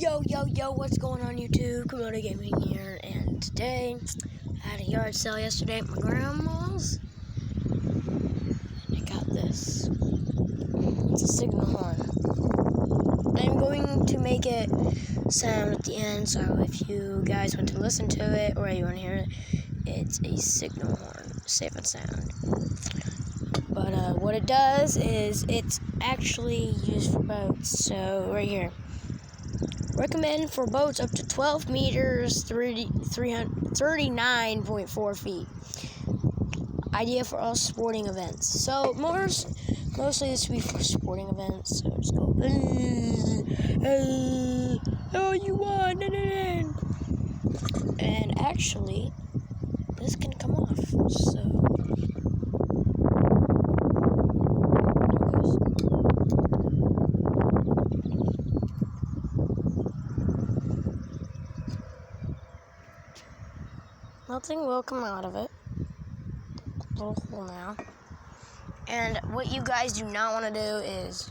Yo, what's going on YouTube? Komodo Gaming here, and today I had a yard sale yesterday at my grandma's. I got this. It's a signal horn. I'm going to make it sound at the end, so if you guys want to listen to it or you want to hear it, it's a signal horn, safe and sound. But what it does is it's actually used for boats. So right here. Recommend for boats up to 12 meters, 39.4 feet. Idea for all sporting events. So mostly this will be for sporting events. So just go, hey, oh, you won, and actually, this can come off. So. Nothing will come out of it. Little hole now. And what you guys do not want to do is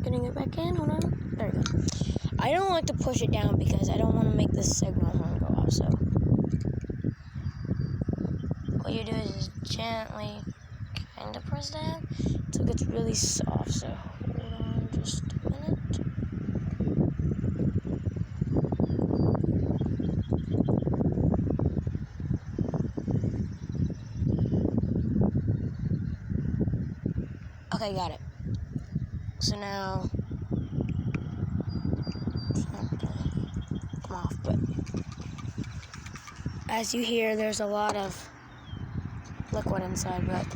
getting it back in. Hold on. There we go. I don't like to push it down because I don't want to make this signal horn go off. So what you do is just gently kind of press down until it gets really soft. So hold on just a minute. Okay, got it. So now, come off, but as you hear, there's a lot of liquid inside, but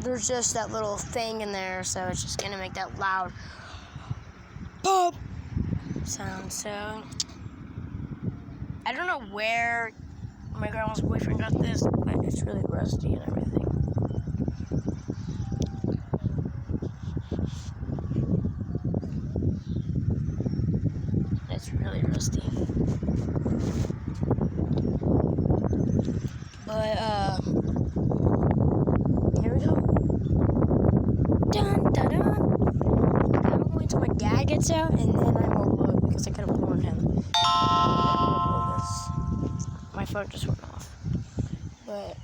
there's just that little thing in there, so it's just gonna make that loud pop sound. So I don't know where my grandma's boyfriend got this, but it's really rusty and everything. It's really rusty. But, here we go. Dun, dun, dun. I'm going till my dad gets out, and then I will blow it because I could have blown him. My phone just went off. But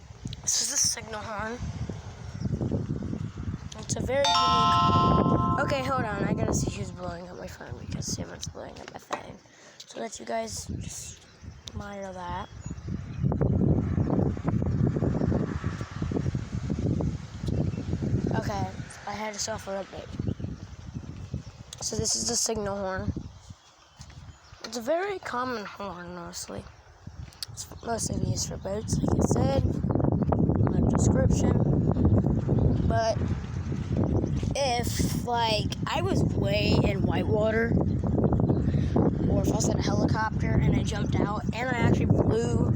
this is a signal horn. It's a very unique. Okay, hold on. I gotta see who's blowing up my phone because someone's blowing up my phone. So let you guys just admire that. Okay, I had a software update. So this is the signal horn. It's a very common horn, mostly. It's mostly used for boats, like I said in the description. But if, like, I was way in whitewater, or if I was in a helicopter and I jumped out and I actually blew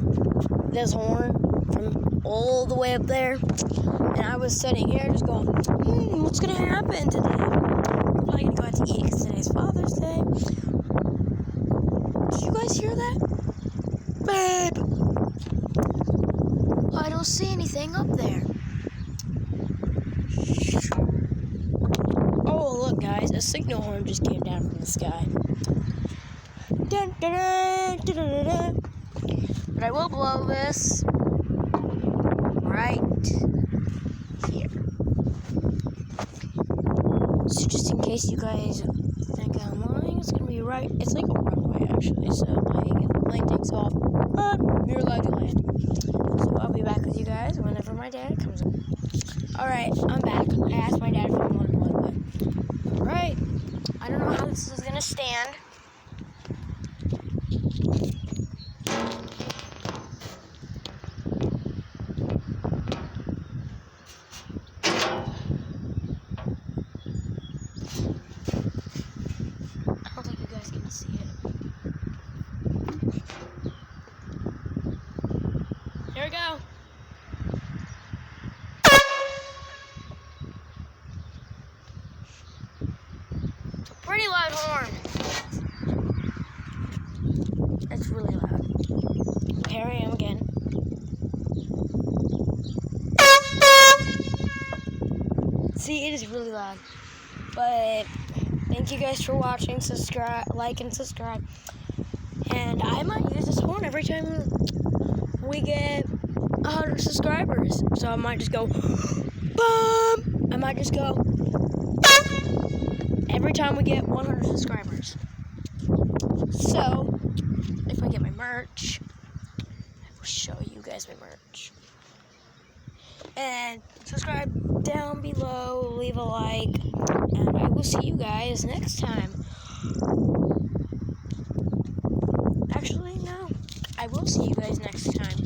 this horn from all the way up there, and I was sitting here just going, what's gonna happen today? I'm probably gonna go out to eat because today's Father's Day. Did you guys hear that? Babe! I don't see anything up there. Oh, look, guys, a signal horn just came down from the sky. Dun, dun, dun, dun, dun, dun. But I will blow this right here. So just in case you guys think I'm lying, it's gonna be right. It's like a runway, actually. So like, if the plane takes off, you're allowed to land. So I'll be back with you guys whenever my dad comes up. All right, I'm back. I asked my dad if he wanted to blow it. All right, I don't know how this is gonna stand. I don't think you guys can see it. Here we go. It's a pretty loud horn. It's really loud. Here I am again. See, it is really loud. But thank you guys for watching. Subscribe, like, and subscribe. And I might use this horn every time we get 100 subscribers. So I might just go, boom! I might just go, boom! Every time we get 100 subscribers. So, if I get my merch, I will show you guys my merch. And subscribe down below, leave a like, and I will see you guys next time. Actually, no. I will see you guys next time.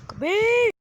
Goodbye!